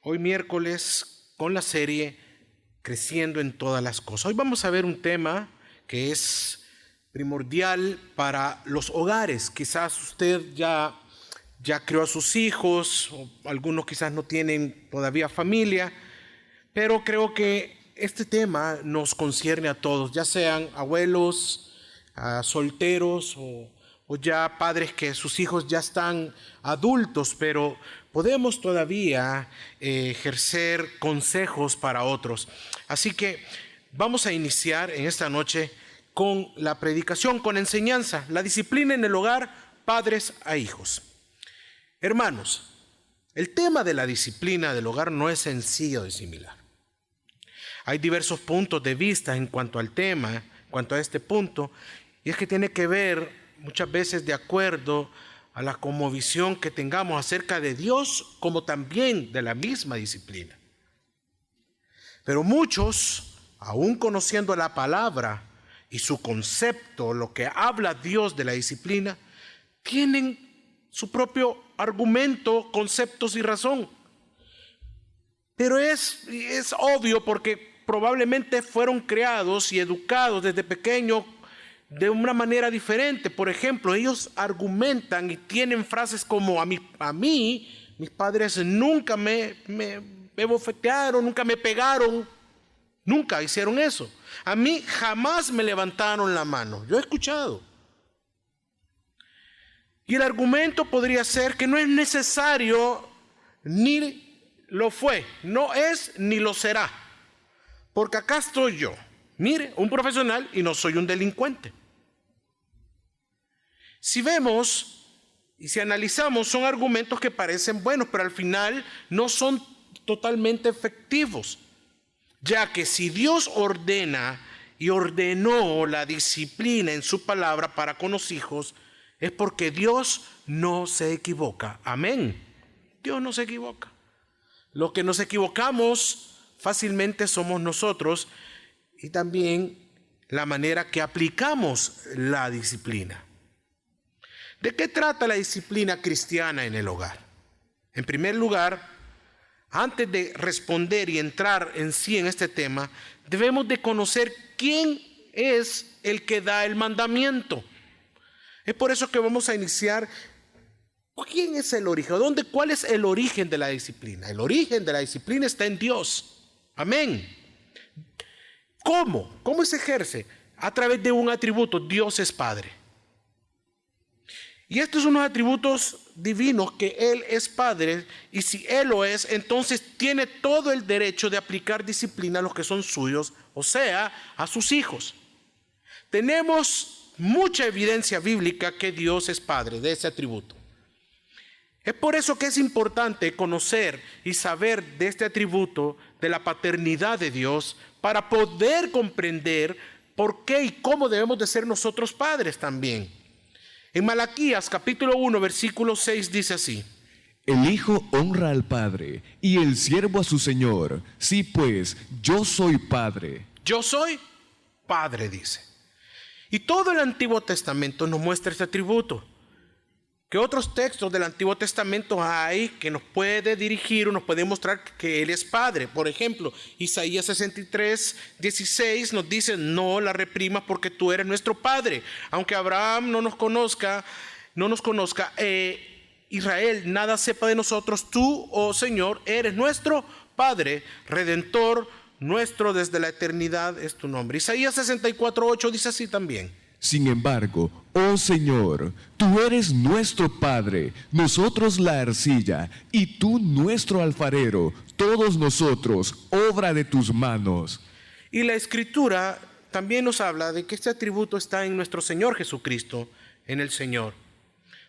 hoy miércoles con la serie Creciendo en todas las cosas. Hoy vamos a ver un tema que es primordial para los hogares. Quizás usted ya crió a sus hijos, o algunos quizás no tienen todavía familia, pero creo que este tema nos concierne a todos, ya sean abuelos, solteros o ya padres que sus hijos ya están adultos, pero podemos todavía ejercer consejos para otros. Así que vamos a iniciar en esta noche con la predicación, con enseñanza, la disciplina en el hogar, padres a hijos. Hermanos, el tema de la disciplina del hogar no es sencillo de asimilar. Hay diversos puntos de vista en cuanto al tema, en cuanto a este punto, y es que tiene que ver muchas veces de acuerdo a la cosmovisión que tengamos acerca de Dios, como también de la misma disciplina. Pero muchos, aún conociendo la palabra y su concepto, lo que habla Dios de la disciplina, tienen su propio argumento, conceptos y razón. Pero es obvio porque probablemente fueron creados y educados desde pequeños de una manera diferente. Por ejemplo, ellos argumentan y tienen frases como a mí mis padres nunca me bofetearon, nunca me pegaron, nunca hicieron eso. A mí jamás me levantaron la mano. Yo he escuchado. Y el argumento podría ser que no es necesario, ni lo fue, no es ni lo será. Porque acá estoy yo, mire, un profesional y no soy un delincuente. Si vemos y si analizamos, son argumentos que parecen buenos, pero al final no son totalmente efectivos. Ya que si Dios ordena y ordenó la disciplina en su palabra para con los hijos, es porque Dios no se equivoca. Amén. Dios no se equivoca. Lo que nos equivocamos fácilmente somos nosotros y también la manera que aplicamos la disciplina. ¿De qué trata la disciplina cristiana en el hogar? En primer lugar, antes de responder y entrar en sí en este tema, debemos de conocer quién es el que da el mandamiento. Es por eso que vamos a iniciar. ¿Quién es el origen? ¿Cuál es el origen de la disciplina? El origen de la disciplina está en Dios. Amén. ¿Cómo? ¿Cómo se ejerce? A través de un atributo. Dios es Padre. Y estos son unos atributos divinos que Él es Padre. Y si Él lo es, entonces tiene todo el derecho de aplicar disciplina a los que son suyos, o sea, a sus hijos. Tenemos mucha evidencia bíblica que Dios es Padre de ese atributo. Es por eso que es importante conocer y saber de este atributo de la paternidad de Dios para poder comprender por qué y cómo debemos de ser nosotros padres también. En Malaquías capítulo 1 versículo 6 dice así: El hijo honra al padre y el siervo a su señor. Sí, pues, yo soy padre. Yo soy padre, dice. Y todo el Antiguo Testamento nos muestra este atributo. ¿Qué otros textos del Antiguo Testamento hay que nos puede dirigir o nos puede mostrar que Él es Padre? Por ejemplo, Isaías 63, 16 nos dice: no la reprimas porque tú eres nuestro Padre. Aunque Abraham no nos conozca, Israel nada sepa de nosotros, tú, oh Señor, eres nuestro Padre, Redentor nuestro desde la eternidad es tu nombre. Isaías 64, 8 dice así también: Sin embargo, oh Señor, tú eres nuestro Padre, nosotros la arcilla, y tú nuestro alfarero, todos nosotros, obra de tus manos. Y la Escritura también nos habla de que este atributo está en nuestro Señor Jesucristo, en el Señor.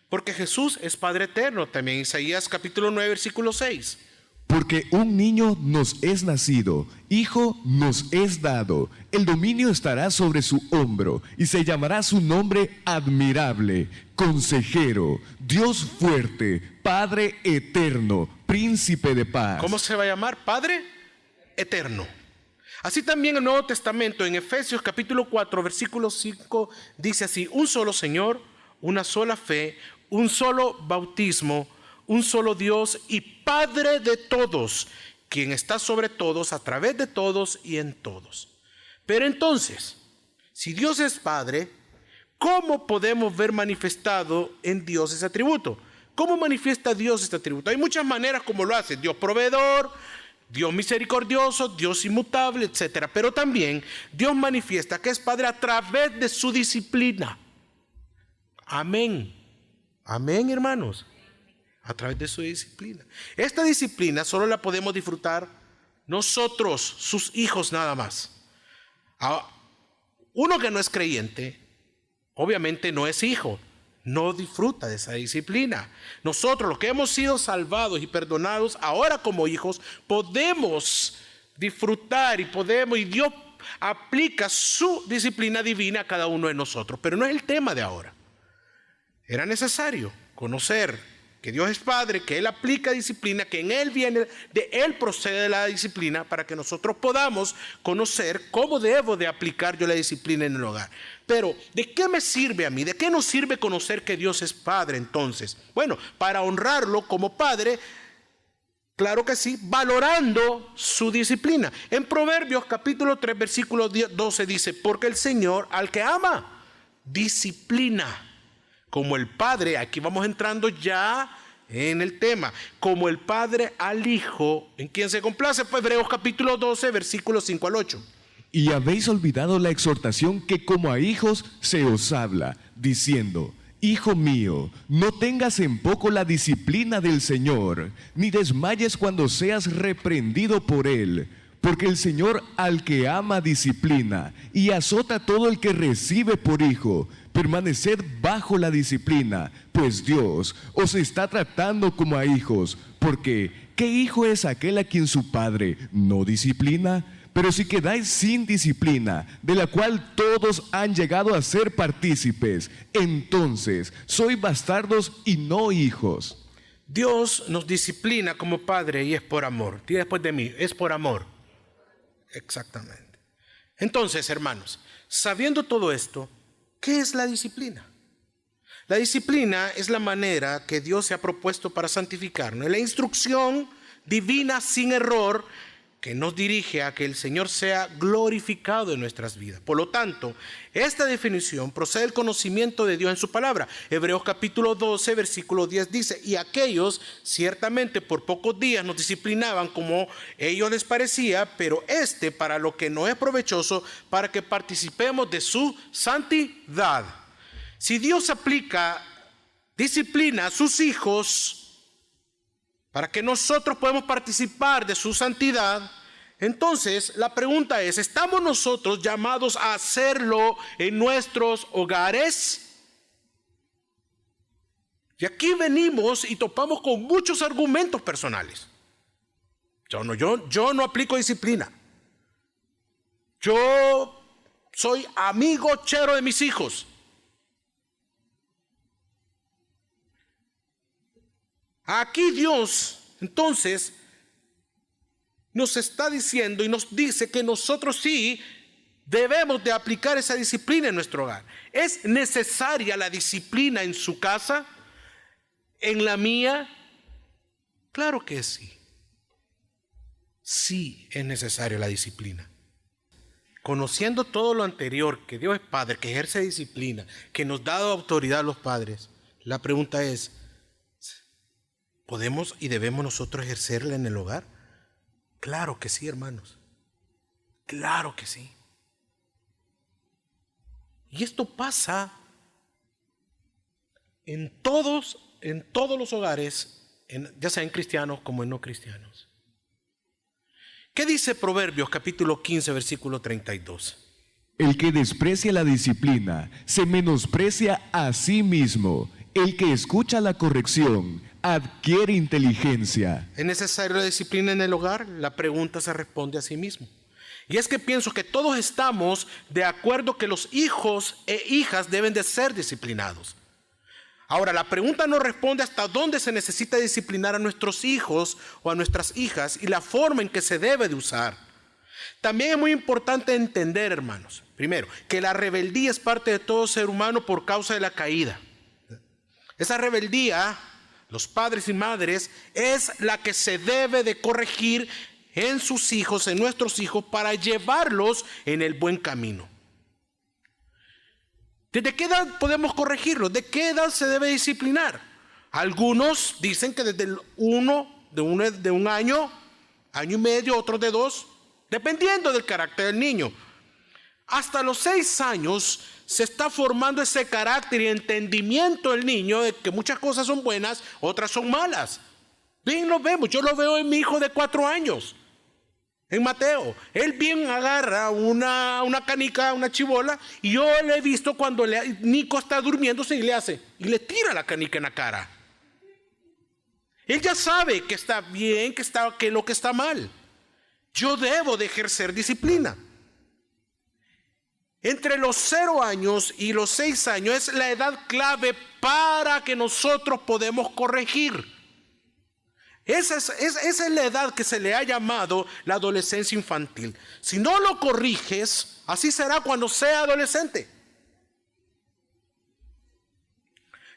Porque Jesús es Padre eterno, también Isaías capítulo 9, versículo 6. Porque un niño nos es nacido, hijo nos es dado, el dominio estará sobre su hombro, y se llamará su nombre admirable, consejero, Dios fuerte, Padre eterno, príncipe de paz. ¿Cómo se va a llamar? Padre eterno. Así también el Nuevo Testamento, en Efesios capítulo 4, versículo 5, dice así: un solo Señor, una sola fe, un solo bautismo, un solo Dios y Padre de todos, quien está sobre todos, a través de todos y en todos. Pero entonces, si Dios es Padre, ¿cómo podemos ver manifestado en Dios ese atributo? ¿Cómo manifiesta Dios este atributo? Hay muchas maneras como lo hace. Dios proveedor, Dios misericordioso, Dios inmutable, etc. Pero también Dios manifiesta que es Padre a través de su disciplina. Amén. Amén, hermanos. A través de su disciplina. Esta disciplina solo la podemos disfrutar nosotros, sus hijos nada más. Uno que no es creyente, obviamente no es hijo, no disfruta de esa disciplina. Nosotros, los que hemos sido salvados y perdonados, ahora como hijos, podemos disfrutar y Dios aplica su disciplina divina a cada uno de nosotros. Pero no es el tema de ahora. Era necesario conocer que Dios es Padre, que Él aplica disciplina, que en Él viene, de Él procede la disciplina, para que nosotros podamos conocer cómo debo de aplicar yo la disciplina en el hogar. Pero, ¿de qué me sirve a mí? ¿De qué nos sirve conocer que Dios es Padre entonces? Bueno, para honrarlo como Padre, claro que sí, valorando su disciplina. En Proverbios capítulo 3, versículo 12 dice, porque el Señor al que ama, disciplina. Como el Padre, aquí vamos entrando ya en el tema, como el Padre al Hijo, ¿en quien se complace? Pues Hebreos capítulo 12, versículos 5 al 8. Y habéis olvidado la exhortación que como a hijos se os habla, diciendo, Hijo mío, no tengas en poco la disciplina del Señor, ni desmayes cuando seas reprendido por Él. Porque el Señor al que ama disciplina y azota a todo el que recibe por hijo. Permaneced bajo la disciplina, pues Dios os está tratando como a hijos. Porque, ¿qué hijo es aquel a quien su padre no disciplina? Pero si quedáis sin disciplina, de la cual todos han llegado a ser partícipes, entonces sois bastardos y no hijos. Dios nos disciplina como Padre y es por amor. Diga después de mí, es por amor. Exactamente. Entonces, hermanos, sabiendo todo esto, ¿qué es la disciplina? La disciplina es la manera que Dios se ha propuesto para santificarnos. La instrucción divina sin error que nos dirige a que el Señor sea glorificado en nuestras vidas. Por lo tanto, esta definición procede del conocimiento de Dios en su palabra. Hebreos capítulo 12, versículo 10 dice, y aquellos ciertamente por pocos días nos disciplinaban como ellos les parecía, pero para lo que no es provechoso, para que participemos de su santidad. Si Dios aplica disciplina a sus hijos, para que nosotros podamos participar de su santidad, entonces la pregunta es, ¿estamos nosotros llamados a hacerlo en nuestros hogares? Y aquí venimos y topamos con muchos argumentos personales. Yo no aplico disciplina. Yo soy amigo chero de mis hijos. Aquí Dios, entonces, nos está diciendo y nos dice que nosotros sí debemos de aplicar esa disciplina en nuestro hogar. ¿Es necesaria la disciplina en su casa? ¿En la mía? Claro que sí. Sí es necesaria la disciplina. Conociendo todo lo anterior, que Dios es Padre, que ejerce disciplina, que nos da autoridad a los padres, la pregunta es, ¿podemos y debemos nosotros ejercerla en el hogar? Claro que sí, hermanos. Claro que sí. Y esto pasa en todos los hogares, ya sean cristianos como en no cristianos. ¿Qué dice Proverbios capítulo 15, versículo 32? El que desprecia la disciplina se menosprecia a sí mismo. El que escucha la corrección adquiere inteligencia. ¿Es necesaria la disciplina en el hogar? La pregunta se responde a sí mismo. Y es que pienso que todos estamos de acuerdo que los hijos e hijas deben de ser disciplinados. Ahora, la pregunta no responde hasta dónde se necesita disciplinar a nuestros hijos o a nuestras hijas y la forma en que se debe de usar. También es muy importante entender, hermanos, primero, que la rebeldía es parte de todo ser humano por causa de la caída. Esa rebeldía los padres y madres, es la que se debe de corregir en sus hijos, en nuestros hijos, para llevarlos en el buen camino. ¿Desde qué edad podemos corregirlos? ¿De qué edad se debe disciplinar? Algunos dicen que desde el de un año, año y medio, otros de 2, dependiendo del carácter del niño. Hasta los 6 años se está formando ese carácter y entendimiento del niño de que muchas cosas son buenas, otras son malas. Bien lo vemos, yo lo veo en mi hijo de 4 años, en Mateo. Él bien agarra una canica, una chibola, y yo le he visto cuando Nico está durmiéndose y le tira la canica en la cara. Él ya sabe que está bien, que lo que está mal. Yo debo de ejercer disciplina. Entre los 0 años y los 6 años es la edad clave para que nosotros podemos corregir. Esa es la edad que se le ha llamado la adolescencia infantil. Si no lo corriges, así será cuando sea adolescente.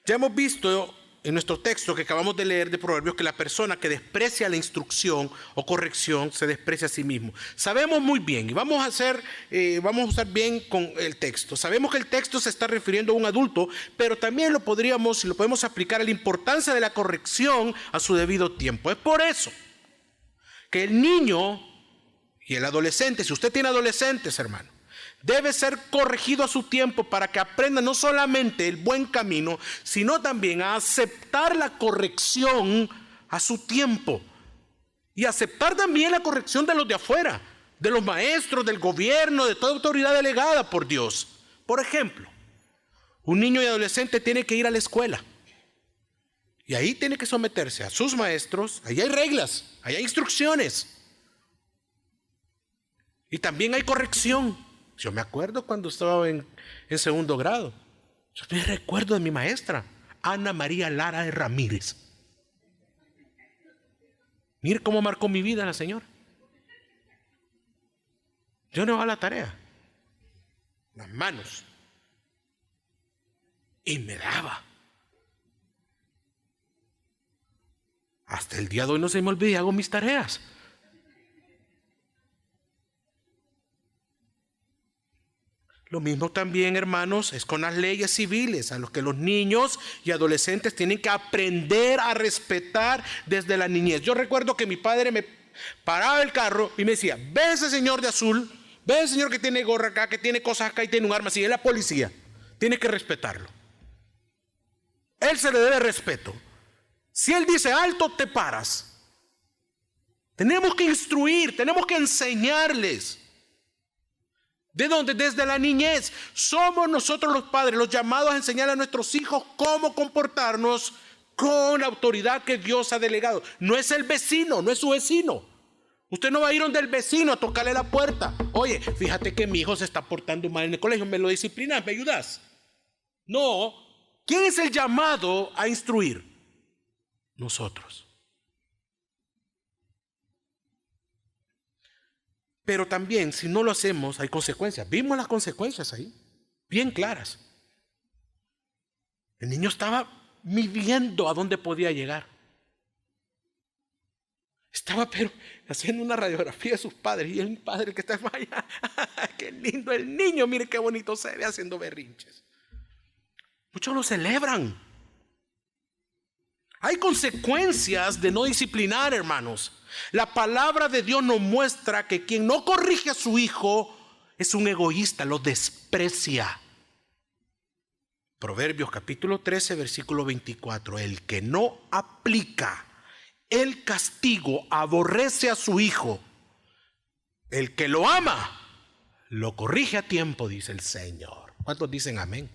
Ya hemos visto en nuestro texto que acabamos de leer de Proverbios que la persona que desprecia la instrucción o corrección se desprecia a sí mismo. Sabemos muy bien, y vamos a usar bien con el texto. Sabemos que el texto se está refiriendo a un adulto, pero también lo podemos aplicar a la importancia de la corrección a su debido tiempo. Es por eso que el niño y el adolescente, si usted tiene adolescentes, hermano, debe ser corregido a su tiempo para que aprenda no solamente el buen camino, sino también a aceptar la corrección a su tiempo. Y aceptar también la corrección de los de afuera, de los maestros, del gobierno, de toda autoridad delegada por Dios. Por ejemplo, un niño y adolescente tiene que ir a la escuela. Y ahí tiene que someterse a sus maestros. Ahí hay reglas, ahí hay instrucciones. Y también hay corrección. Yo me acuerdo cuando estaba en 2º grado. Yo me recuerdo de mi maestra, Ana María Lara de Ramírez. Mire cómo marcó mi vida la señora. Yo no iba a la tarea. Las manos. Y me daba. Hasta el día de hoy no se me olvida, hago mis tareas. Lo mismo también, hermanos, es con las leyes civiles, a los que los niños y adolescentes tienen que aprender a respetar desde la niñez. Yo recuerdo que mi padre me paraba el carro y me decía: ve ese señor de azul, ve ese señor que tiene gorra acá, que tiene cosas acá y tiene un arma, si es la policía, tiene que respetarlo. Él se le debe respeto. Si él dice alto, te paras. Tenemos que instruir, tenemos que enseñarles. ¿De dónde? Desde la niñez. Somos nosotros los padres los llamados a enseñar a nuestros hijos cómo comportarnos con la autoridad que Dios ha delegado. No es el vecino, no es su vecino. Usted no va a ir donde el vecino a tocarle la puerta. Oye, fíjate que mi hijo se está portando mal en el colegio, ¿me lo disciplinas? ¿Me ayudas? No. ¿Quién es el llamado a instruir? Nosotros. Pero también, si no lo hacemos, hay consecuencias. Vimos las consecuencias ahí, bien claras. El niño estaba midiendo a dónde podía llegar. Estaba pero haciendo una radiografía de sus padres. Y el padre que está allá, qué lindo el niño, mire qué bonito se ve haciendo berrinches. Muchos lo celebran. Hay consecuencias de no disciplinar, hermanos. La palabra de Dios nos muestra que quien no corrige a su hijo es un egoísta, lo desprecia. Proverbios capítulo 13, versículo 24. El que no aplica el castigo aborrece a su hijo. El que lo ama lo corrige a tiempo, dice el Señor. ¿Cuántos dicen amén?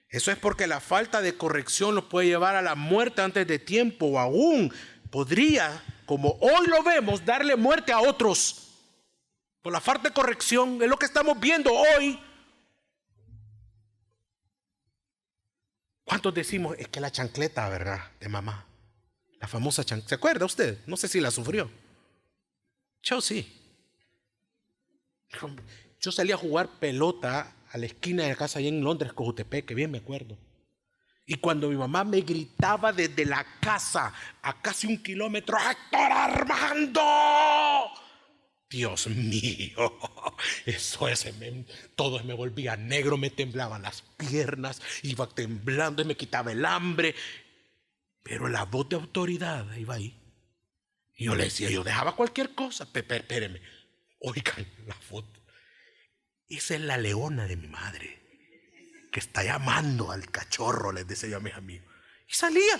Eso es porque la falta de corrección los puede llevar a la muerte antes de tiempo, o aún podría, como hoy lo vemos, darle muerte a otros. Por la falta de corrección es lo que estamos viendo hoy. ¿Cuántos decimos? Es que la chancleta, ¿verdad? De mamá. La famosa chancleta. ¿Se acuerda usted? No sé si la sufrió. Yo sí. Yo salí a jugar pelota a la esquina de la casa allá en Londres, Cojutepec, que bien me acuerdo. Y cuando mi mamá me gritaba desde la casa a casi 1 kilómetro, ¡Héctor Armando! Dios mío, todo me volvía negro, me temblaban las piernas, iba temblando y me quitaba el hambre. Pero la voz de autoridad iba ahí. Y yo le decía, yo dejaba cualquier cosa. Espérenme, oigan la voz. Esa es la leona de mi madre, que está llamando al cachorro, les decía yo a mis amigos. Y salía.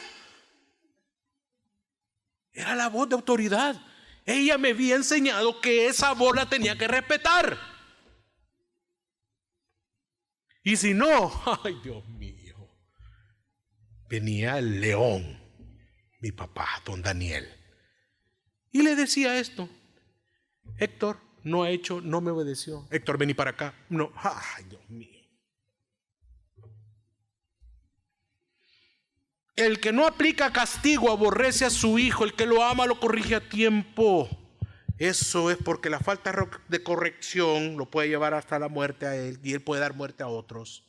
Era la voz de autoridad. Ella me había enseñado que esa voz la tenía que respetar. Y si no, ay Dios mío, venía el león, mi papá, don Daniel, y le decía esto: Héctor no ha hecho, no me obedeció. Héctor, vení para acá. No, ay Dios mío. El que no aplica castigo aborrece a su hijo, el que lo ama lo corrige a tiempo. Eso es porque la falta de corrección lo puede llevar hasta la muerte a él, y él puede dar muerte a otros.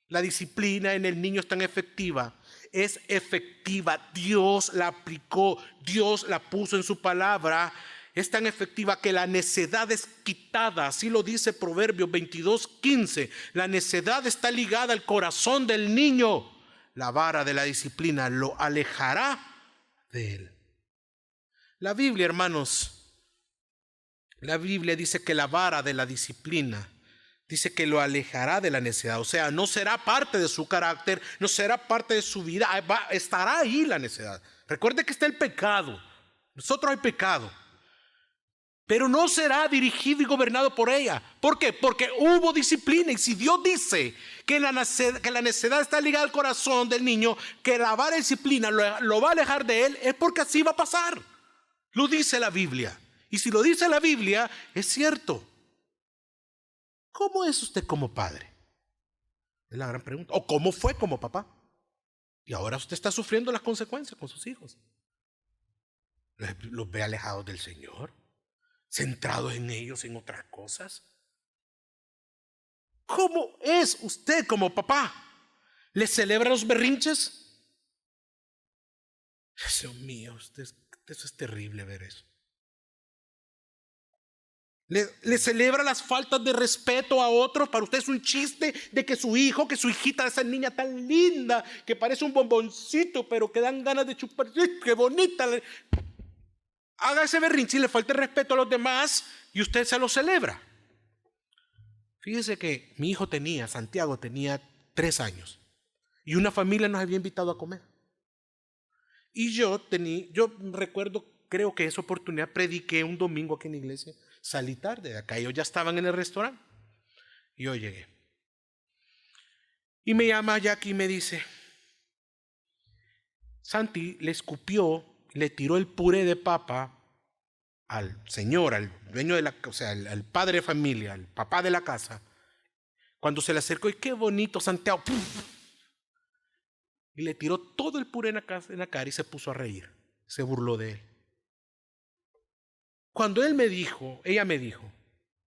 La disciplina en el niño es tan efectiva, es efectiva. Dios la aplicó, Dios la puso en su palabra. Es tan efectiva que la necedad es quitada. Así lo dice Proverbios 22:15. La necedad está ligada al corazón del niño. La vara de la disciplina lo alejará de él. La Biblia, hermanos, la Biblia dice que la vara de la disciplina dice que lo alejará de la necedad. O sea, no será parte de su carácter, no será parte de su vida. Estará ahí la necedad. Recuerde que está el pecado. Nosotros hay pecado. Pero no será dirigido y gobernado por ella. ¿Por qué? Porque hubo disciplina. Y si Dios dice que la necedad está ligada al corazón del niño, que la vara de disciplina lo va a alejar de él, es porque así va a pasar. Lo dice la Biblia. Y si lo dice la Biblia, es cierto. ¿Cómo es usted como padre? Es la gran pregunta. ¿O cómo fue como papá? Y ahora usted está sufriendo las consecuencias con sus hijos. ¿Los ve alejados del Señor? ¿Centrados en ellos, en otras cosas? ¿Cómo es usted como papá? ¿Le celebra los berrinches? Dios mío, eso es terrible ver eso. ¿Le celebra las faltas de respeto a otros? Para usted es un chiste de que su hijo, que su hijita, esa niña tan linda, que parece un bomboncito, pero que dan ganas de chupar. ¡Qué bonita! Haga ese berrinche y le falta el respeto a los demás y usted se lo celebra. Fíjese que mi hijo Santiago tenía 3 años y una familia nos había invitado a comer. Y yo recuerdo, creo que esa oportunidad prediqué un domingo aquí en la iglesia. Salí tarde de acá, ellos ya estaban en el restaurante. Y yo llegué. Y me llama Jackie y me dice: Santi le escupió, le tiró el puré de papa al señor, al dueño de al padre de familia, al papá de la casa, cuando se le acercó. Y qué bonito, Santiago. Y le tiró todo el puré en la cara y se puso a reír. Se burló de él. Cuando ella me dijo,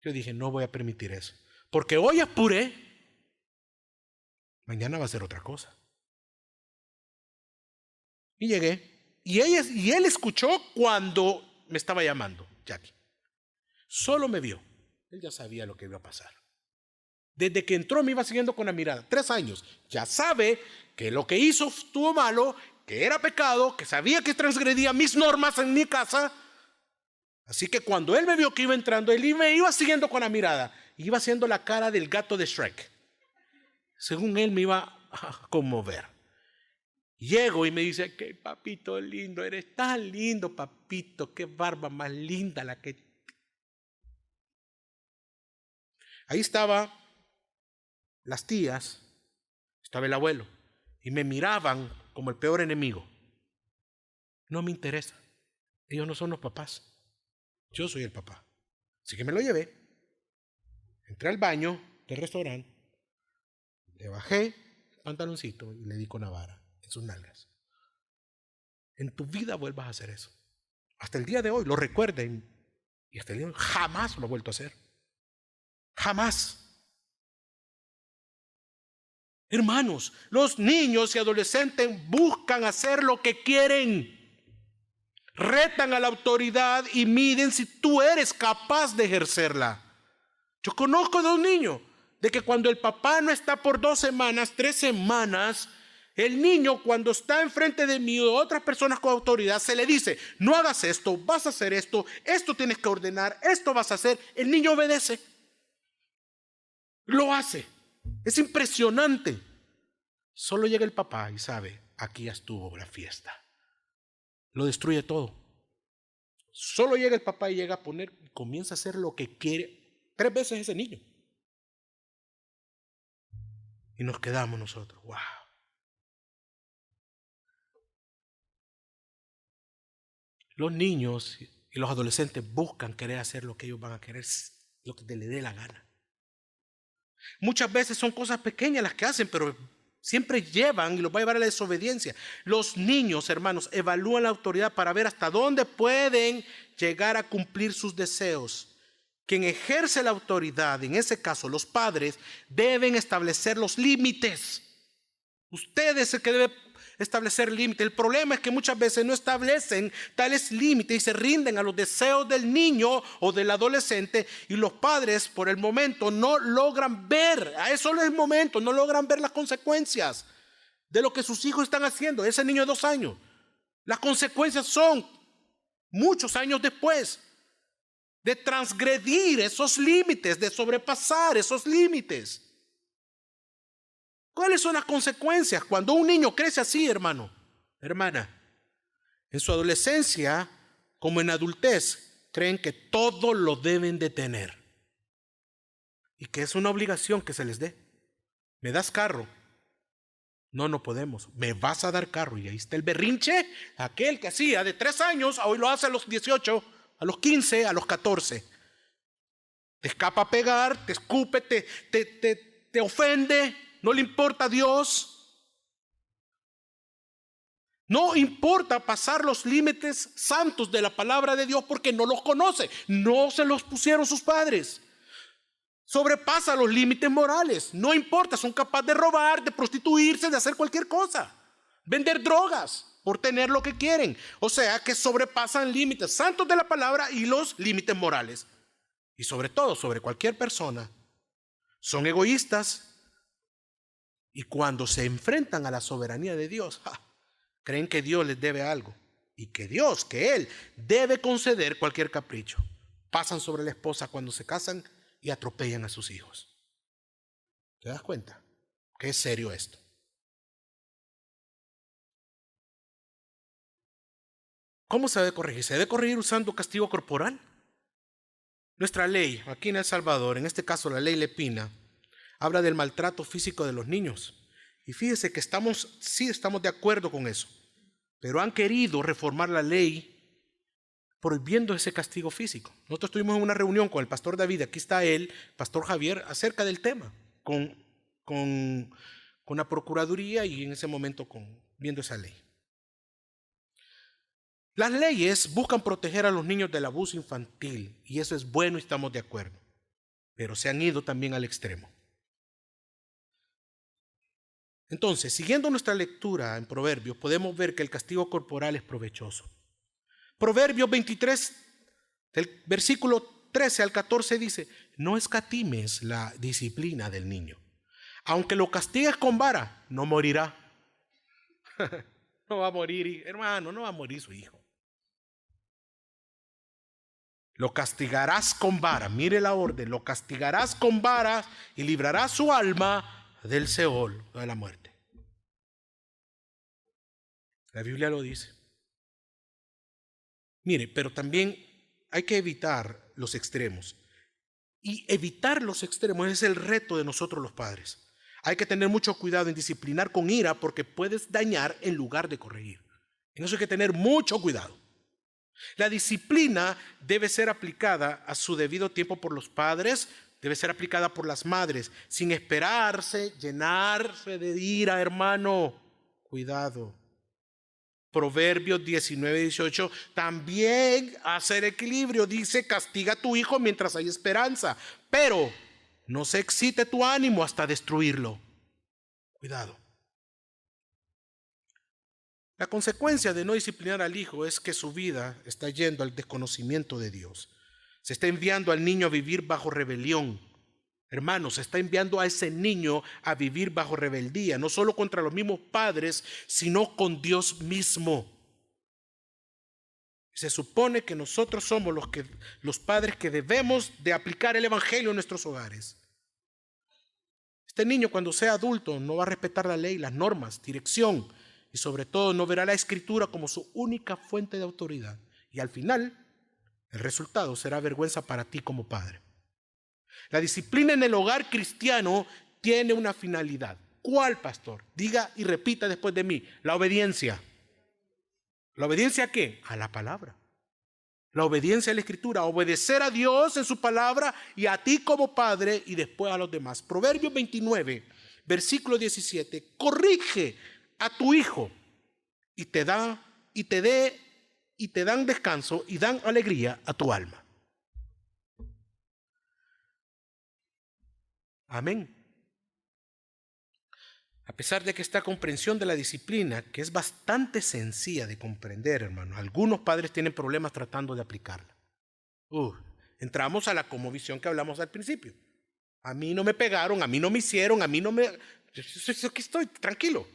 yo dije: no voy a permitir eso. Porque hoy es puré, mañana va a ser otra cosa. Y llegué. Y él escuchó cuando me estaba llamando, Jackie. Solo me vio. Él ya sabía lo que iba a pasar. Desde que entró me iba siguiendo con la mirada. 3 años. Ya sabe que lo que hizo estuvo malo, que era pecado, que sabía que transgredía mis normas en mi casa. Así que cuando él me vio que iba entrando, él me iba siguiendo con la mirada. Iba haciendo la cara del gato de Shrek. Según él me iba a conmover. Llego y me dice: qué papito lindo, eres tan lindo, papito, qué barba más linda la que... Ahí estaban las tías, estaba el abuelo, y me miraban como el peor enemigo. No me interesa, ellos no son los papás, yo soy el papá. Así que me lo llevé, entré al baño del restaurante, le bajé el pantaloncito y le di con la vara en sus nalgas. En tu vida vuelvas a hacer eso. Hasta el día de hoy lo recuerden. Y hasta el día de hoy jamás lo he vuelto a hacer. Jamás. Hermanos, los niños y adolescentes buscan hacer lo que quieren. Retan a la autoridad y miden si tú eres capaz de ejercerla. Yo conozco 2 niños de que cuando el papá no está por 2 semanas, 3 semanas, el niño cuando está enfrente de mí o de otras personas con autoridad se le dice: no hagas esto, vas a hacer esto, esto tienes que ordenar, esto vas a hacer. El niño obedece. Lo hace. Es impresionante. Solo llega el papá y sabe: aquí ya estuvo la fiesta. Lo destruye todo. Solo llega el papá y llega a poner y comienza a hacer lo que quiere. 3 veces ese niño. Y nos quedamos nosotros. ¡Wow! Los niños y los adolescentes buscan querer hacer lo que ellos van a querer, lo que les dé la gana. Muchas veces son cosas pequeñas las que hacen, pero siempre llevan y los va a llevar a la desobediencia. Los niños, hermanos, evalúan la autoridad para ver hasta dónde pueden llegar a cumplir sus deseos. Quien ejerce la autoridad, en ese caso los padres, deben establecer los límites. Usted es el que debe establecer límites. El problema es que muchas veces no establecen tales límites y se rinden a los deseos del niño o del adolescente, y los padres por el momento no logran ver, a eso es el momento, no logran ver las consecuencias de lo que sus hijos están haciendo. Ese niño de 2 años, las consecuencias son muchos años después de transgredir esos límites, de sobrepasar esos límites. ¿Cuáles son las consecuencias cuando un niño crece así, hermano, hermana? En su adolescencia, como en adultez, creen que todo lo deben de tener y que es una obligación que se les dé. ¿Me das carro? No, no podemos. ¿Me vas a dar carro? Y ahí está el berrinche, aquel que hacía de 3 años, hoy lo hace a los 18, a los 15, a los 14. Te escapa a pegar, te escupe, te ofende. No le importa a Dios. No importa pasar los límites santos de la palabra de Dios porque no los conoce. No se los pusieron sus padres. Sobrepasa los límites morales. No importa, son capaces de robar, de prostituirse, de hacer cualquier cosa. Vender drogas por tener lo que quieren. O sea que sobrepasan límites santos de la palabra y los límites morales. Y sobre todo, sobre cualquier persona. Son egoístas. Y cuando se enfrentan a la soberanía de Dios, creen que Dios les debe algo. Y que Dios, que Él, debe conceder cualquier capricho. Pasan sobre la esposa cuando se casan y atropellan a sus hijos. ¿Te das cuenta? ¿Qué es serio esto? ¿Cómo se debe corregir? ¿Se debe corregir usando castigo corporal? Nuestra ley, aquí en El Salvador, en este caso la ley Lepina, habla del maltrato físico de los niños. Y fíjese que sí estamos de acuerdo con eso. Pero han querido reformar la ley prohibiendo ese castigo físico. Nosotros tuvimos una reunión con el pastor David, aquí está él, pastor Javier, acerca del tema, con la Procuraduría y en ese momento viendo esa ley. Las leyes buscan proteger a los niños del abuso infantil y eso es bueno y estamos de acuerdo. Pero se han ido también al extremo. Entonces, siguiendo nuestra lectura en Proverbios, podemos ver que el castigo corporal es provechoso. Proverbios 23, del versículo 13 al 14 dice: no escatimes la disciplina del niño. Aunque lo castigues con vara, no morirá. No va a morir, hermano, no va a morir su hijo. Lo castigarás con vara, mire la orden, lo castigarás con vara y librarás su alma del Seol, de la muerte. La Biblia lo dice. Mire, pero también hay que evitar los extremos. Y evitar los extremos es el reto de nosotros los padres. Hay que tener mucho cuidado en disciplinar con ira porque puedes dañar en lugar de corregir. En eso hay que tener mucho cuidado. La disciplina debe ser aplicada a su debido tiempo por los padres, debe ser aplicada por las madres, sin esperarse, llenarse de ira, hermano. Cuidado. Proverbios 19:18 también hace el equilibrio. Dice: castiga a tu hijo mientras hay esperanza, pero no se excite tu ánimo hasta destruirlo. Cuidado. La consecuencia de no disciplinar al hijo es que su vida está yendo al desconocimiento de Dios. Se está enviando al niño a vivir bajo rebelión. Hermanos, se está enviando a ese niño a vivir bajo rebeldía, no solo contra los mismos padres, sino con Dios mismo. Se supone que nosotros somos los padres que debemos de aplicar el evangelio en nuestros hogares. Este niño, cuando sea adulto, no va a respetar la ley, las normas, dirección, y sobre todo no verá la escritura como su única fuente de autoridad. Y al final, el resultado será vergüenza para ti como padre. La disciplina en el hogar cristiano tiene una finalidad. ¿Cuál, pastor? Diga y repita después de mí. La obediencia. ¿La obediencia a qué? A la palabra. La obediencia a la escritura. Obedecer a Dios en su palabra y a ti como padre y después a los demás. Proverbios 29, versículo 17. Corrige a tu hijo y te dan descanso y dan alegría a tu alma. Amén. A pesar de que esta comprensión de la disciplina, que es bastante sencilla de comprender, hermano, algunos padres tienen problemas tratando de aplicarla. Entramos a la cosmovisión que hablamos al principio. A mí no me pegaron, a mí no me hicieron, a mí no me... Yo aquí estoy, tranquilo.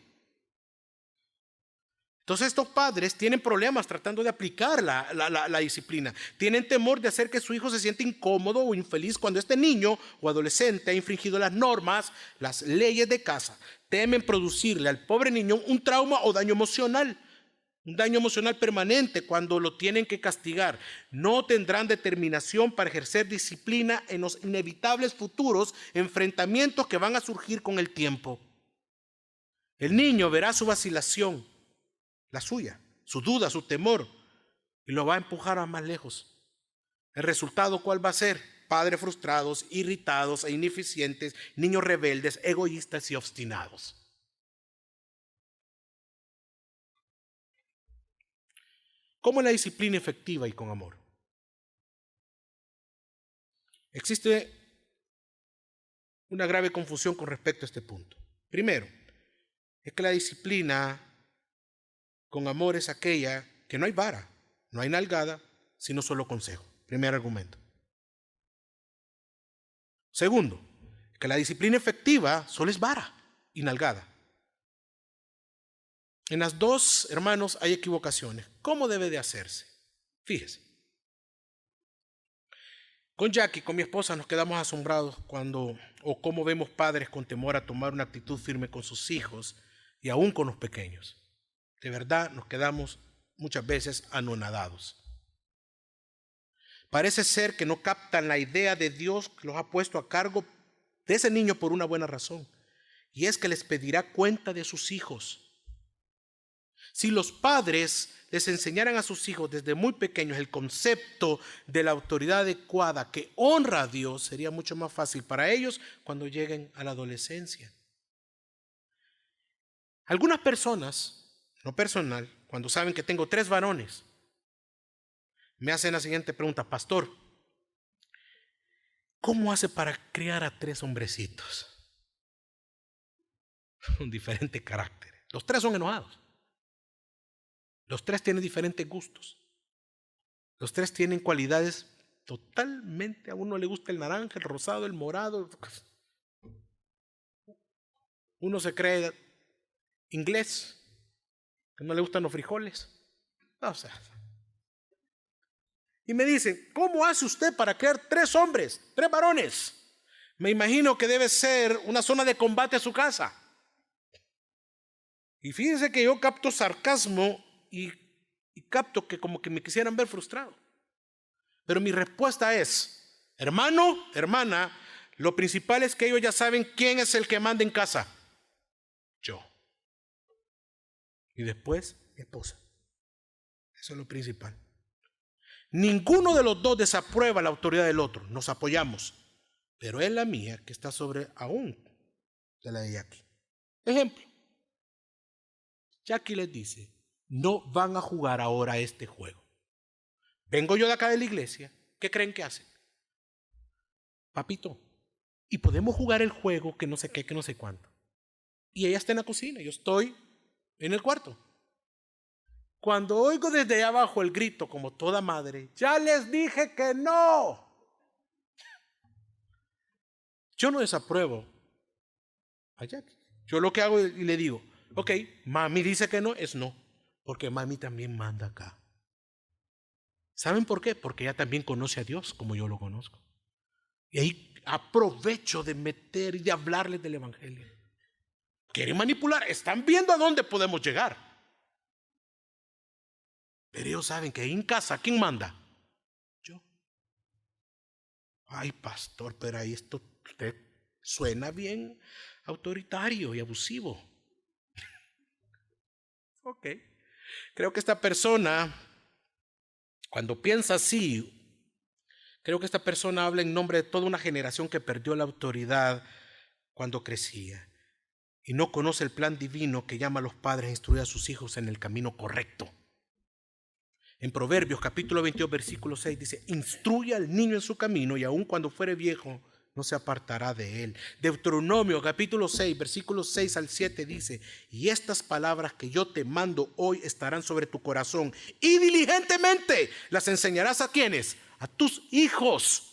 Entonces estos padres tienen problemas tratando de aplicar la disciplina. Tienen temor de hacer que su hijo se sienta incómodo o infeliz cuando este niño o adolescente ha infringido las normas, las leyes de casa. Temen producirle al pobre niño un trauma o daño emocional. Un daño emocional permanente cuando lo tienen que castigar. No tendrán determinación para ejercer disciplina en los inevitables futuros enfrentamientos que van a surgir con el tiempo. El niño verá su vacilación, la suya, su duda, su temor, y lo va a empujar a más lejos. ¿El resultado cuál va a ser? Padres frustrados, irritados e ineficientes, niños rebeldes, egoístas y obstinados. ¿Cómo es la disciplina efectiva y con amor? Existe una grave confusión con respecto a este punto. Primero, es que la disciplina con amor es aquella que no hay vara, no hay nalgada, sino solo consejo. Primer argumento. Segundo, que la disciplina efectiva solo es vara y nalgada. En las dos, hermanos, hay equivocaciones. ¿Cómo debe de hacerse? Fíjese. Con Jackie, con mi esposa, nos quedamos asombrados cómo vemos padres con temor a tomar una actitud firme con sus hijos y aún con los pequeños. De verdad, nos quedamos muchas veces anonadados. Parece ser que no captan la idea de Dios que los ha puesto a cargo de ese niño por una buena razón. Y es que les pedirá cuenta de sus hijos. Si los padres les enseñaran a sus hijos desde muy pequeños el concepto de la autoridad adecuada que honra a Dios, sería mucho más fácil para ellos cuando lleguen a la adolescencia. Algunas personas, no personal, cuando saben que tengo 3 varones, me hacen la siguiente pregunta: pastor, ¿cómo hace para criar a 3 hombrecitos? Con diferentes caracteres. Los 3 son enojados. Los 3 tienen diferentes gustos. Los 3 tienen cualidades totalmente. A uno le gusta el naranja, el rosado, el morado. Uno se cree inglés, que no le gustan los frijoles. Y me dicen, ¿cómo hace usted para crear 3 hombres, 3 varones? Me imagino que debe ser una zona de combate a su casa. Y fíjense que yo capto sarcasmo y capto que como que me quisieran ver frustrado. Pero mi respuesta es, hermano, hermana, lo principal es que ellos ya saben quién es el que manda en casa. Yo. Y después, mi esposa. Eso es lo principal. Ninguno de los dos desaprueba la autoridad del otro. Nos apoyamos. Pero es la mía que está sobre aún de la de Jackie. Ejemplo. Jackie les dice, no van a jugar ahora este juego. Vengo yo de acá de la iglesia. ¿Qué creen que hacen? Papito, y podemos jugar el juego que no sé qué, que no sé cuánto. y ella está en la cocina, yo estoy en el cuarto. Cuando oigo desde allá abajo el grito, como toda madre, ya les dije que no. Yo no desapruebo a Jackie. Yo lo que hago y le digo, ok, mami dice que no, es no, porque mami también manda acá. ¿Saben por qué? Porque ella también conoce a Dios como yo lo conozco. Y ahí aprovecho de meter y de hablarles del evangelio. Quieren manipular, están viendo a dónde podemos llegar. Pero ellos saben que ahí en casa, ¿quién manda? Yo. Ay, pastor, pero ahí esto usted suena bien autoritario y abusivo. Ok. Creo que esta persona, cuando piensa así, creo que esta persona habla en nombre de toda una generación que perdió la autoridad cuando crecía y no conoce el plan divino que llama a los padres a instruir a sus hijos en el camino correcto. En Proverbios capítulo 22 versículo 6 dice, instruye al niño en su camino y aun cuando fuere viejo no se apartará de él. Deuteronomio capítulo 6 versículos 6 al 7 dice, y estas palabras que yo te mando hoy estarán sobre tu corazón y diligentemente las enseñarás a ¿quiénes? A tus hijos.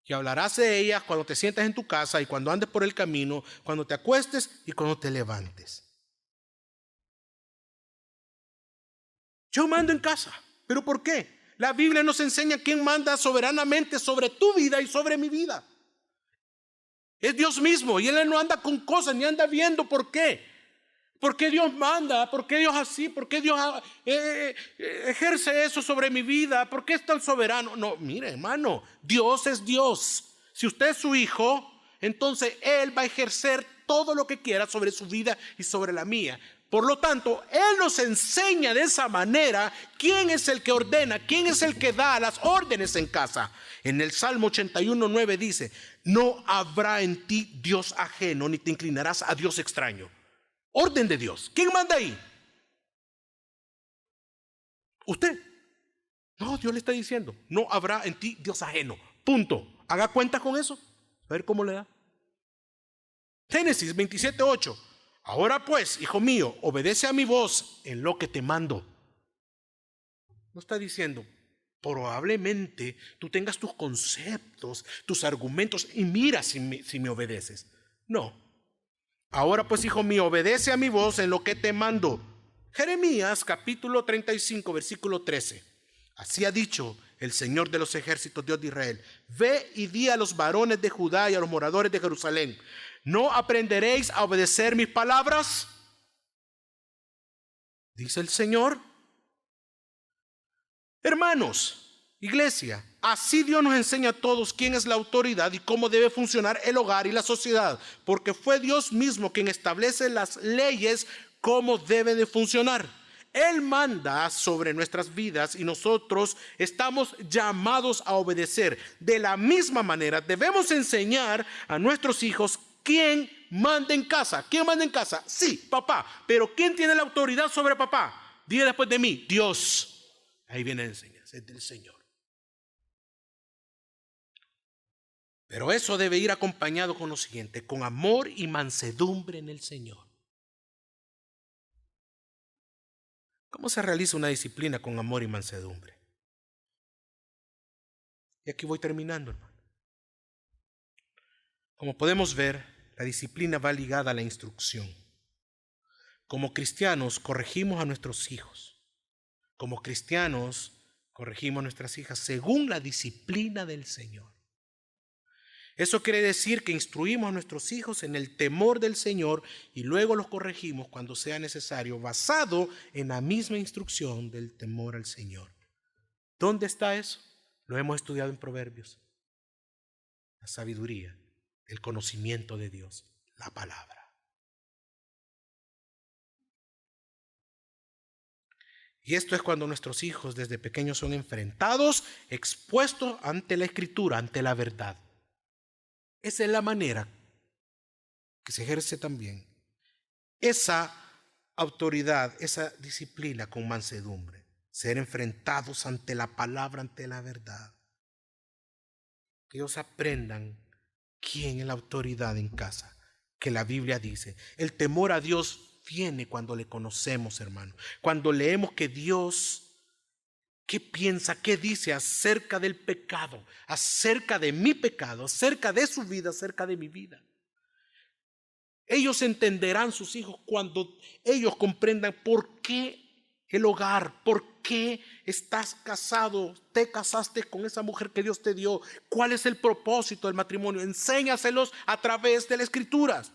Y hablarás de ellas cuando te sientas en tu casa y cuando andes por el camino, cuando te acuestes y cuando te levantes. Yo mando en casa. ¿Pero por qué? La Biblia nos enseña quién manda soberanamente sobre tu vida y sobre mi vida. Es Dios mismo y Él no anda con cosas ni anda viendo por qué. ¿Por qué Dios manda? ¿Por qué Dios así? ¿Por qué Dios ejerce eso sobre mi vida? ¿Por qué es tan soberano? No, mire, hermano, Dios es Dios. Si usted es su hijo, entonces Él va a ejercer todo lo que quiera sobre su vida y sobre la mía. Por lo tanto, Él nos enseña de esa manera quién es el que ordena, quién es el que da las órdenes en casa. En el Salmo 81:9 dice, no habrá en ti Dios ajeno, ni te inclinarás a Dios extraño. Orden de Dios. ¿Quién manda ahí? ¿Usted? No, Dios le está diciendo, no habrá en ti Dios ajeno. Punto. Haga cuenta con eso. A ver cómo le da. Génesis 27:8. Ahora pues, hijo mío, obedece a mi voz en lo que te mando. No está diciendo, probablemente tú tengas tus conceptos, tus argumentos y mira si me obedeces. No. Ahora pues, hijo mío, obedece a mi voz en lo que te mando. Jeremías capítulo 35, versículo 13. Así ha dicho el Señor de los ejércitos, Dios de Israel. Ve y di a los varones de Judá y a los moradores de Jerusalén, ¿no aprenderéis a obedecer mis palabras? Dice el Señor. Hermanos, iglesia, así Dios nos enseña a todos quién es la autoridad y cómo debe funcionar el hogar y la sociedad, porque fue Dios mismo quien establece las leyes cómo debe de funcionar. Él manda sobre nuestras vidas y nosotros estamos llamados a obedecer. De la misma manera debemos enseñar a nuestros hijos quién manda en casa. ¿Quién manda en casa? Sí, papá. Pero ¿quién tiene la autoridad sobre papá? Diga después de mí, Dios. Ahí viene la enseñanza, es del Señor. Pero eso debe ir acompañado con lo siguiente, con amor y mansedumbre en el Señor. ¿Cómo se realiza una disciplina con amor y mansedumbre? Y aquí voy terminando, hermano. Como podemos ver, la disciplina va ligada a la instrucción. Como cristianos corregimos a nuestros hijos. Como cristianos corregimos a nuestras hijas según la disciplina del Señor. Eso quiere decir que instruimos a nuestros hijos en el temor del Señor y luego los corregimos cuando sea necesario, basado en la misma instrucción del temor al Señor. ¿Dónde está eso? Lo hemos estudiado en Proverbios. La sabiduría, el conocimiento de Dios, la palabra. Y esto es cuando nuestros hijos desde pequeños son enfrentados, expuestos ante la Escritura, ante la verdad. Esa es la manera que se ejerce también esa autoridad, esa disciplina con mansedumbre. Ser enfrentados ante la palabra, ante la verdad. Que ellos aprendan quién es la autoridad en casa. que la Biblia dice. El temor a Dios viene cuando le conocemos, hermano. Cuando leemos que Dios, ¿qué piensa, qué dice acerca del pecado, acerca de mi pecado, acerca de su vida, acerca de mi vida? Ellos entenderán, sus hijos, cuando ellos comprendan por qué el hogar, por qué estás casado, te casaste con esa mujer que Dios te dio, cuál es el propósito del matrimonio. Enséñaselos a través de las Escrituras.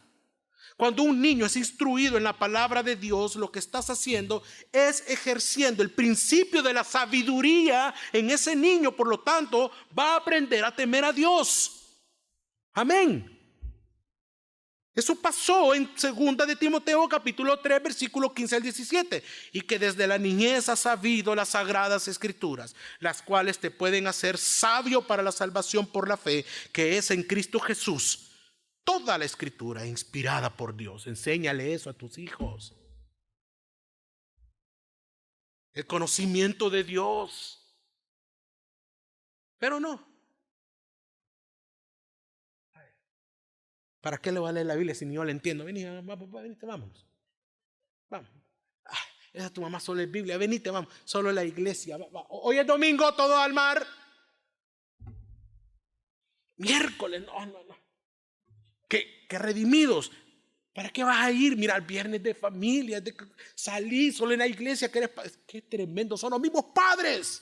Cuando un niño es instruido en la palabra de Dios, lo que estás haciendo es ejerciendo el principio de la sabiduría en ese niño. Por lo tanto, va a aprender a temer a Dios. Amén. Eso pasó en 2 de Timoteo capítulo 3 versículo 15 al 17. Y que desde la niñez has sabido las sagradas escrituras, las cuales te pueden hacer sabio para la salvación por la fe que es en Cristo Jesús. Toda la escritura inspirada por Dios. Enséñale eso a tus hijos. El conocimiento de Dios. Pero no. ¿Para qué le va a leer la Biblia si ni yo la entiendo? Vení, vámonos. Vamos. Esa tu mamá solo es Biblia. Venite, vamos. Solo es la iglesia. Hoy es domingo, todo al mar. Miércoles, no. Que redimidos. ¿Para qué vas a ir? Mira, el viernes de familia, de salir solo en la iglesia. Qué tremendo, son los mismos padres.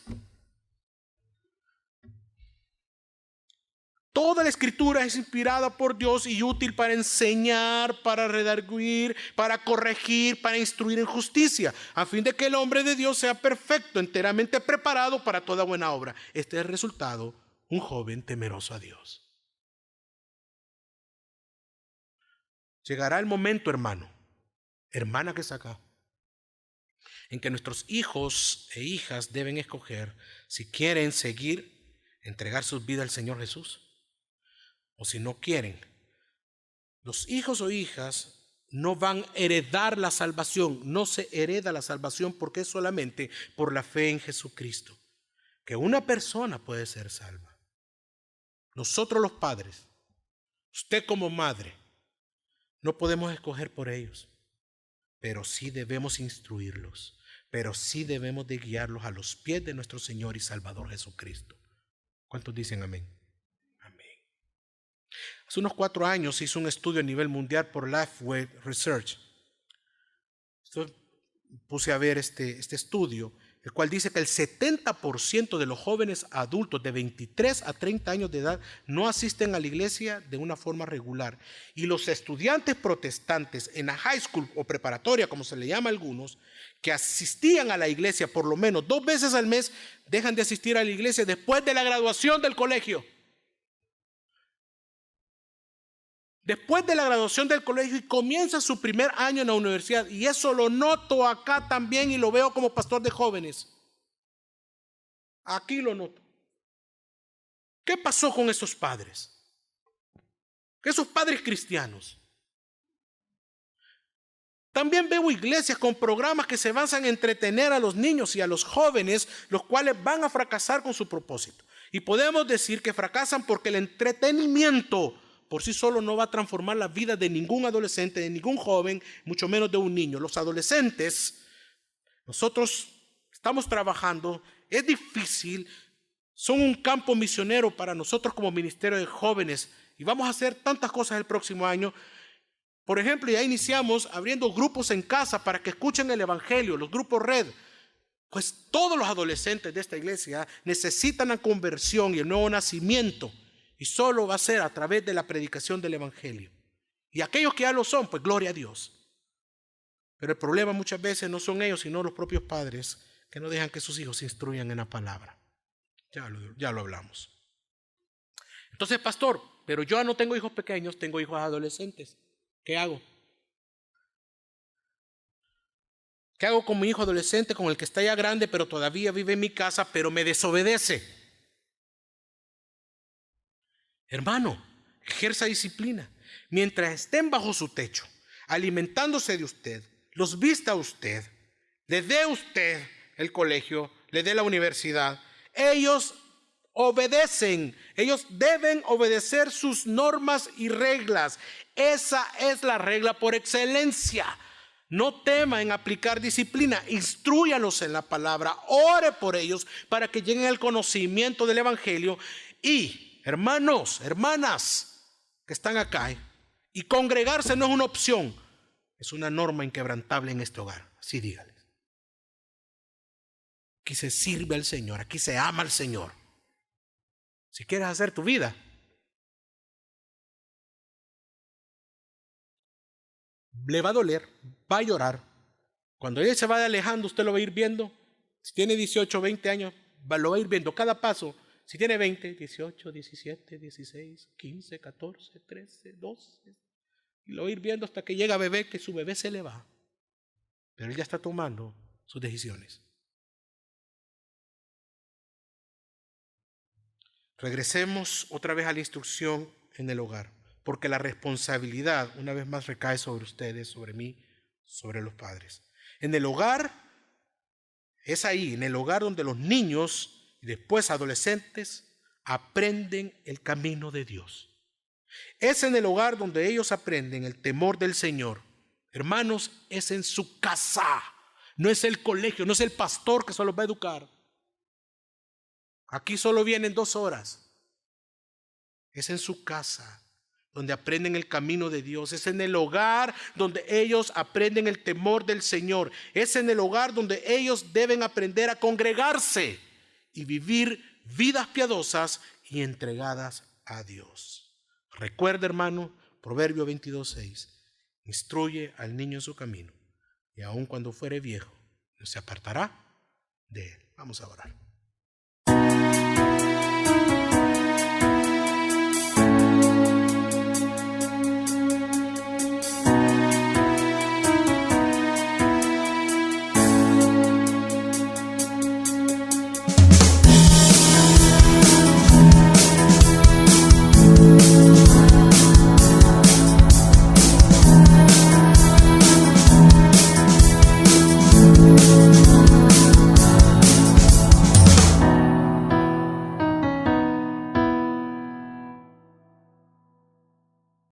Toda la escritura es inspirada por Dios y útil para enseñar, para redarguir, para corregir, para instruir en justicia, a fin de que el hombre de Dios sea perfecto, enteramente preparado para toda buena obra. Este es el resultado, un joven temeroso a Dios. Llegará el momento, hermano, hermana que está acá, en que nuestros hijos e hijas deben escoger si quieren entregar sus vidas al Señor Jesús. O si no quieren, los hijos o hijas no van a heredar la salvación. No se hereda la salvación porque es solamente por la fe en Jesucristo que una persona puede ser salva. Nosotros los padres, usted como madre, no podemos escoger por ellos, pero sí debemos instruirlos, pero sí debemos de guiarlos a los pies de nuestro Señor y Salvador Jesucristo. ¿Cuántos dicen amén? Hace unos 4 años se hizo un estudio a nivel mundial por Lifeway Research. Puse a ver este estudio, el cual dice que el 70% de los jóvenes adultos de 23 a 30 años de edad no asisten a la iglesia de una forma regular. Y los estudiantes protestantes en la high school o preparatoria, como se le llama a algunos, que asistían a la iglesia por lo menos 2 veces al mes, dejan de asistir a la iglesia después de la graduación del colegio. Después de la graduación del colegio y comienza su primer año en la universidad. Y eso lo noto acá también y lo veo como pastor de jóvenes. Aquí lo noto. ¿Qué pasó con esos padres? Esos padres cristianos. También veo iglesias con programas que se basan en entretener a los niños y a los jóvenes, los cuales van a fracasar con su propósito. Y podemos decir que fracasan porque el entretenimiento por sí solo no va a transformar la vida de ningún adolescente, de ningún joven, mucho menos de un niño. Los adolescentes, nosotros estamos trabajando, es difícil, son un campo misionero para nosotros como ministerio de jóvenes y vamos a hacer tantas cosas el próximo año. Por ejemplo, ya iniciamos abriendo grupos en casa para que escuchen el evangelio, los grupos red. Pues todos los adolescentes de esta iglesia necesitan la conversión y el nuevo nacimiento. Y solo va a ser a través de la predicación del evangelio. Y aquellos que ya lo son, pues gloria a Dios. Pero el problema muchas veces no son ellos, sino los propios padres que no dejan que sus hijos se instruyan en la palabra. Ya lo hablamos. Entonces, pastor, pero yo no tengo hijos pequeños, tengo hijos adolescentes. ¿Qué hago? ¿Qué hago con mi hijo adolescente, con el que está ya grande, pero todavía vive en mi casa, pero me desobedece? Hermano, ejerza disciplina. Mientras estén bajo su techo, alimentándose de usted, los vista a usted, le dé a usted el colegio, le dé la universidad, ellos obedecen, ellos deben obedecer sus normas y reglas. Esa es la regla por excelencia. No tema en aplicar disciplina, instrúyalos en la palabra, ore por ellos para que lleguen al conocimiento del evangelio. Y hermanos, hermanas que están acá, y congregarse no es una opción, es una norma inquebrantable en este hogar. Así dígales. Aquí se sirve al Señor, aquí se ama al Señor. Si quieres hacer tu vida, le va a doler, va a llorar. Cuando él se vaya alejando, usted lo va a ir viendo. Si tiene 18, 20 años, lo va a ir viendo cada paso. Si tiene 20, 18, 17, 16, 15, 14, 13, 12. Y lo va a ir viendo hasta que llega bebé, que su bebé se le va. Pero él ya está tomando sus decisiones. Regresemos otra vez a la instrucción en el hogar, porque la responsabilidad una vez más recae sobre ustedes, sobre mí, sobre los padres. En el hogar, es ahí, en el hogar donde los niños y después adolescentes aprenden el camino de Dios. Es en el hogar donde ellos aprenden el temor del Señor. Hermanos, es en su casa, no es el colegio, no es el pastor que solo va a educar. Aquí solo vienen 2 horas. Es en su casa donde aprenden el camino de Dios. Es en el hogar donde ellos aprenden el temor del Señor. Es en el hogar donde ellos deben aprender a congregarse y vivir vidas piadosas y entregadas a Dios. Recuerda, hermano, Proverbio 22:6. Instruye al niño en su camino, y aun cuando fuere viejo, no se apartará de él. Vamos a orar.